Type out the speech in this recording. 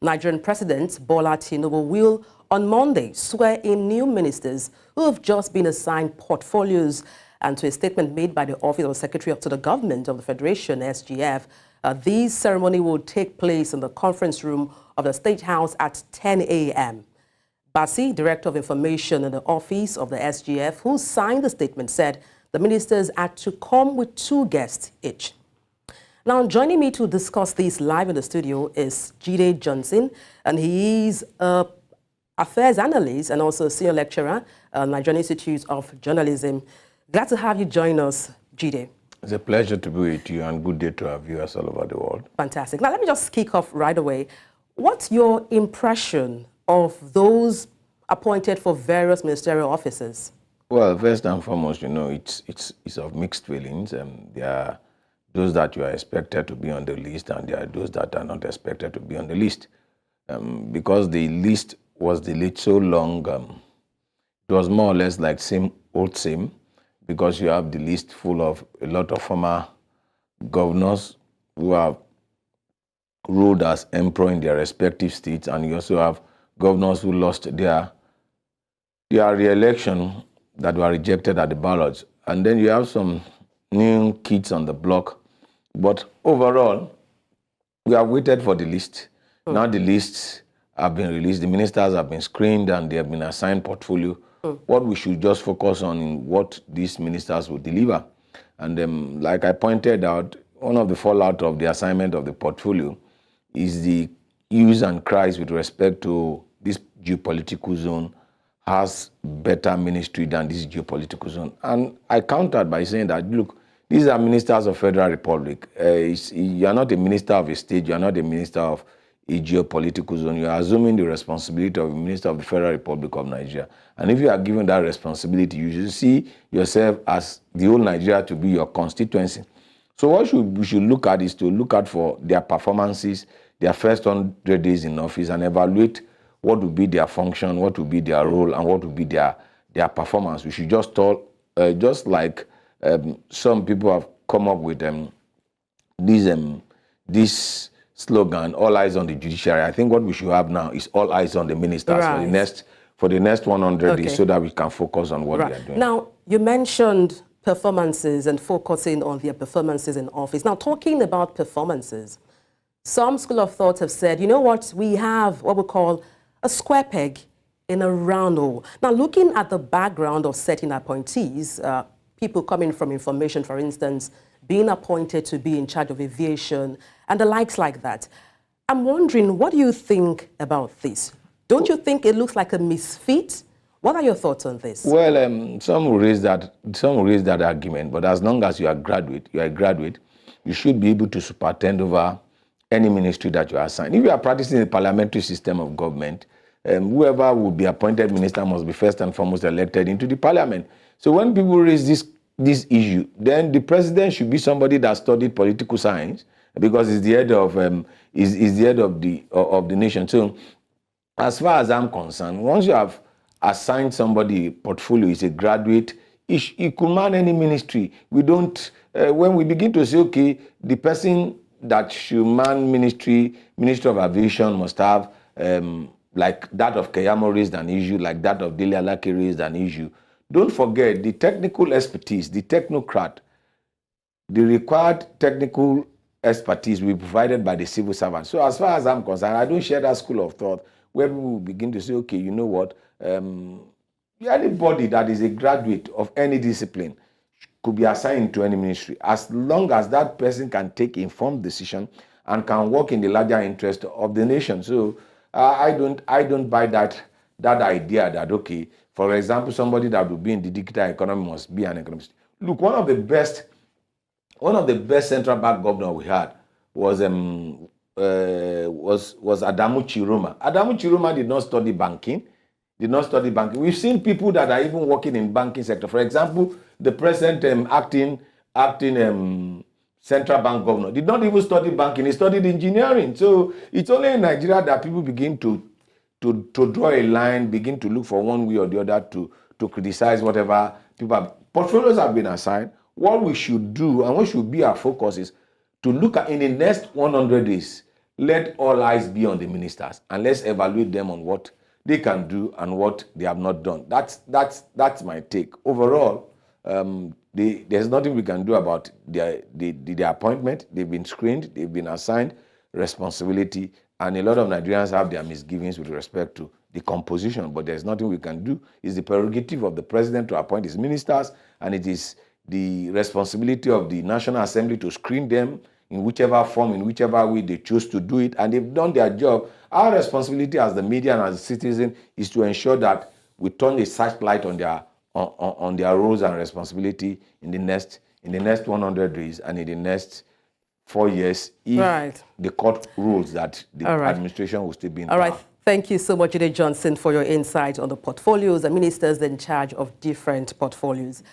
Nigerian President Bola Tinubu will on Monday swear in new ministers who have just been assigned portfolios. And to a statement made by the Office of Secretary to the Government of the Federation, SGF, this ceremony will take place in the conference room of the State House at 10 a.m. Bassey, Director of Information in the Office of the SGF, who signed the statement, said the ministers had to come with 2 guests each. Now, joining me to discuss this live in the studio is Jide Johnson, and he is an affairs analyst and also a senior lecturer at Nigerian Institute of Journalism. Glad to have you join us, Jide. It's a pleasure to be with you, and good day to our viewers all over the world. Fantastic. Now, let me just kick off right away. What's your impression of those appointed for various ministerial offices? Well, first and foremost, you know, it's of mixed feelings. There are those that you are expected to be on the list, and there are those that are not expected to be on the list. Because the list was delayed so long, it was more or less like same old same, because you have the list full of a lot of former governors who have ruled as emperor in their respective states, and you also have governors who lost their re-election that were rejected at the ballots. And then you have some new kids on the block. But overall, we have waited for the list. Now the lists have been released, the ministers have been screened, and they have been assigned portfolio. What we should just focus on is what these ministers will deliver. And like I pointed out, one of the fallout of the assignment of the portfolio is the hues and cries with respect to this geopolitical zone has better ministry than this geopolitical zone. And I countered by saying that, look, these are ministers of Federal Republic. You are not a minister of a state, you are not a minister of a geopolitical zone. You are assuming the responsibility of a minister of the Federal Republic of Nigeria. And if you are given that responsibility, you should see yourself as the whole Nigeria to be your constituency. So what we should look at is to look at for their performances, their first 100 days in office, and evaluate what will be their function, what will be their role, and what will be their performance. We should just talk, just like some people have come up with this slogan, all eyes on the judiciary. I think what we should have now is all eyes on the ministers for the next 100 days, so that we can focus on what they are doing. Now, you mentioned performances and focusing on their performances in office. Now, talking about performances, some school of thought have said, you know what, we have what we call a square peg in a round hole. Now, looking at the background of certain appointees, people coming from information, for instance, being appointed to be in charge of aviation and the likes like that, I'm wondering, what do you think about this? Don't you think it looks like a misfit? What are your thoughts on this? Well, some will raise that argument, but as long as you are a graduate, you should be able to superintend over any ministry that you are assigned. If you are practicing the parliamentary system of government, whoever will be appointed minister must be first and foremost elected into the parliament. So when people raise this issue, then the president should be somebody that studied political science, because he's the head of the nation. So as far as I'm concerned, once you have assigned somebody a portfolio, is a graduate, he could man any ministry. We don't, when we begin to say, okay, the person that should man Ministry of Aviation must have, like that of Keyamo raised an issue, like that of Dele Alake raised an issue. Don't forget the technical expertise, the technocrat, the required technical expertise will be provided by the civil servant. So as far as I'm concerned, I don't share that school of thought where people will begin to say, okay, you know what, anybody that is a graduate of any discipline could be assigned to any ministry, as long as that person can take informed decision and can work in the larger interest of the nation. So I don't buy that idea that, okay, for example, somebody that will be in the digital economy must be an economist. Look, one of the best central bank governor we had was Adamu Chiroma. Adamu Chiroma did not study banking. We've seen people that are even working in banking sector. For example, the present acting central bank governor did not even study banking. He studied engineering. So it's only in Nigeria that people begin to draw a line, begin to look for one way or the other to criticize whatever people have. Portfolios have been assigned. What we should do and what should be our focus is to look at in the next 100 days, let all eyes be on the ministers and let's evaluate them on what they can do and what they have not done. That's my take. Overall, there's nothing we can do about their appointment. They've been screened, they've been assigned responsibility, and a lot of Nigerians have their misgivings with respect to the composition, but there's nothing we can do. It's the prerogative of the president to appoint his ministers, and it is the responsibility of the National Assembly to screen them in whichever form, in whichever way they choose to do it, and they've done their job. Our responsibility as the media and as a citizen is to ensure that we turn a searchlight on their roles and responsibility in the next 100 days and in the next 4 years, if the court rules that the administration will still be in power. All right. Thank you so much, Jide Johnson, for your insight on the portfolios and ministers in charge of different portfolios.